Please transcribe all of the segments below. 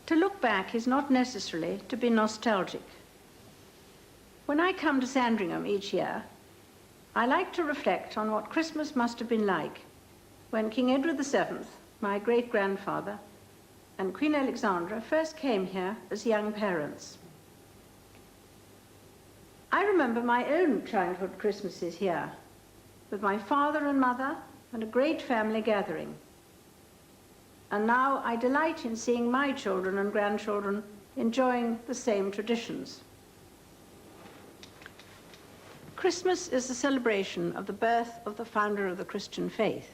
To look back is not necessarily to be nostalgic. When I come to Sandringham each year, I like to reflect on what Christmas must have been like when King Edward VII, my great-grandfather, and Queen Alexandra first came here as young parents. I remember my own childhood Christmases here, with my father and mother and a great family gathering. And now I delight in seeing my children and grandchildren enjoying the same traditions. Christmas is the celebration of the birth of the founder of the Christian faith,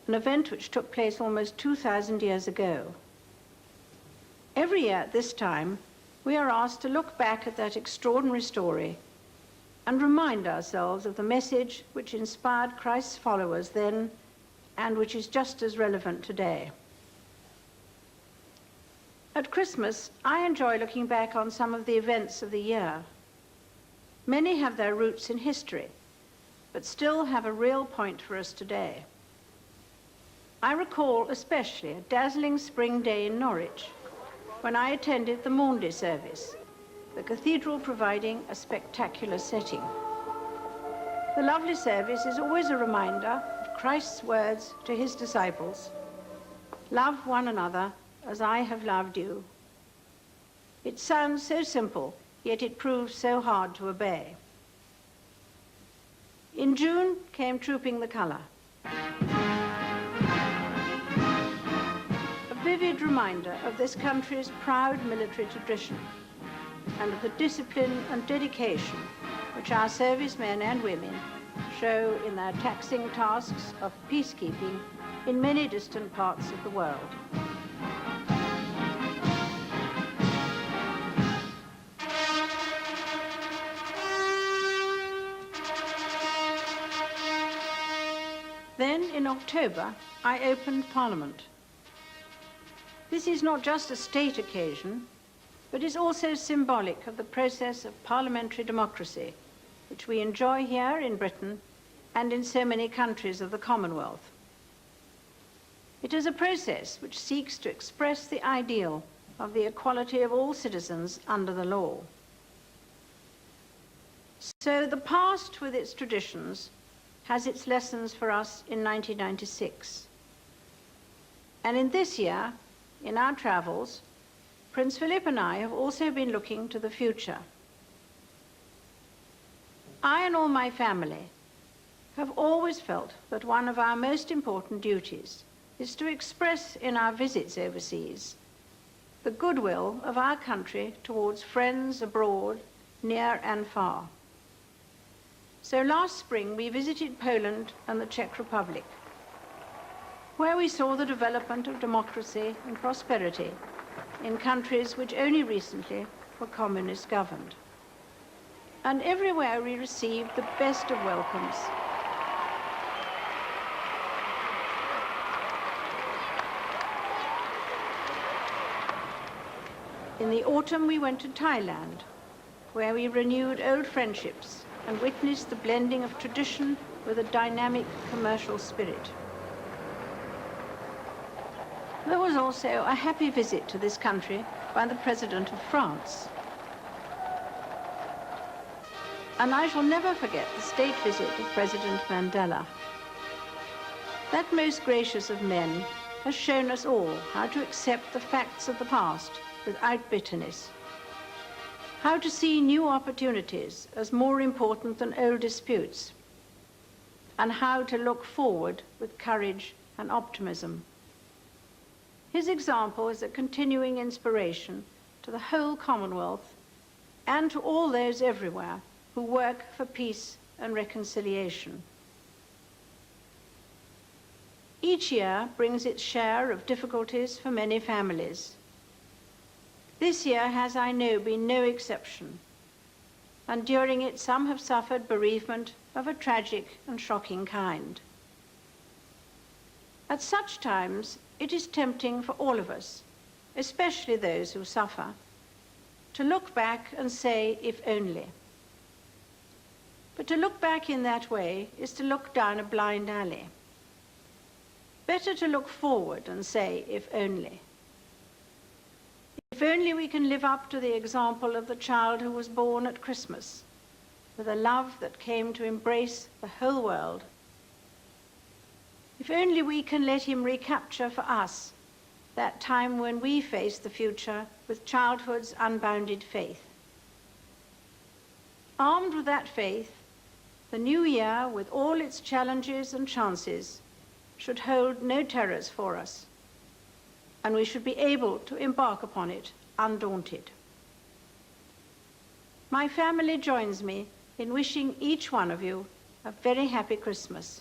an event which took place almost 2,000 years ago. Every year at this time, we are asked to look back at that extraordinary story and remind ourselves of the message which inspired Christ's followers then and which is just as relevant today. At Christmas, I enjoy looking back on some of the events of the year. Many have their roots in history, but still have a real point for us today. I recall especially a dazzling spring day in Norwich, when I attended the Maundy service, the cathedral providing a spectacular setting. The lovely service is always a reminder of Christ's words to his disciples, "Love one another as I have loved you." It sounds so simple, yet it proves so hard to obey. In June came Trooping the Colour, a vivid reminder of this country's proud military tradition and of the discipline and dedication which our servicemen and women show in their taxing tasks of peacekeeping in many distant parts of the world. Then, in October, I opened Parliament. This is not just a state occasion, but is also symbolic of the process of parliamentary democracy, which we enjoy here in Britain and in so many countries of the Commonwealth. It is a process which seeks to express the ideal of the equality of all citizens under the law. So the past, with its traditions, has its lessons for us in 1996. And in this year, in our travels, Prince Philip and I have also been looking to the future. I and all my family have always felt that one of our most important duties is to express in our visits overseas the goodwill of our country towards friends abroad, near and far. So last spring we visited Poland and the Czech Republic, where we saw the development of democracy and prosperity in countries which only recently were communist governed. And everywhere we received the best of welcomes. In the autumn we went to Thailand, where we renewed old friendships and witnessed the blending of tradition with a dynamic commercial spirit. There was also a happy visit to this country by the President of France. And I shall never forget the state visit of President Mandela. That most gracious of men has shown us all how to accept the facts of the past without bitterness, how to see new opportunities as more important than old disputes, and how to look forward with courage and optimism. His example is a continuing inspiration to the whole Commonwealth and to all those everywhere who work for peace and reconciliation. Each year brings its share of difficulties for many families. This year has, I know, been no exception, and during it some have suffered bereavement of a tragic and shocking kind. At such times, it is tempting for all of us, especially those who suffer, to look back and say, if only. But to look back in that way is to look down a blind alley. Better to look forward and say, if only. If only we can live up to the example of the child who was born at Christmas, with a love that came to embrace the whole world. If only we can let him recapture for us that time when we face the future with childhood's unbounded faith. Armed with that faith, the new year, with all its challenges and chances, should hold no terrors for us, and we should be able to embark upon it undaunted. My family joins me in wishing each one of you a very happy Christmas.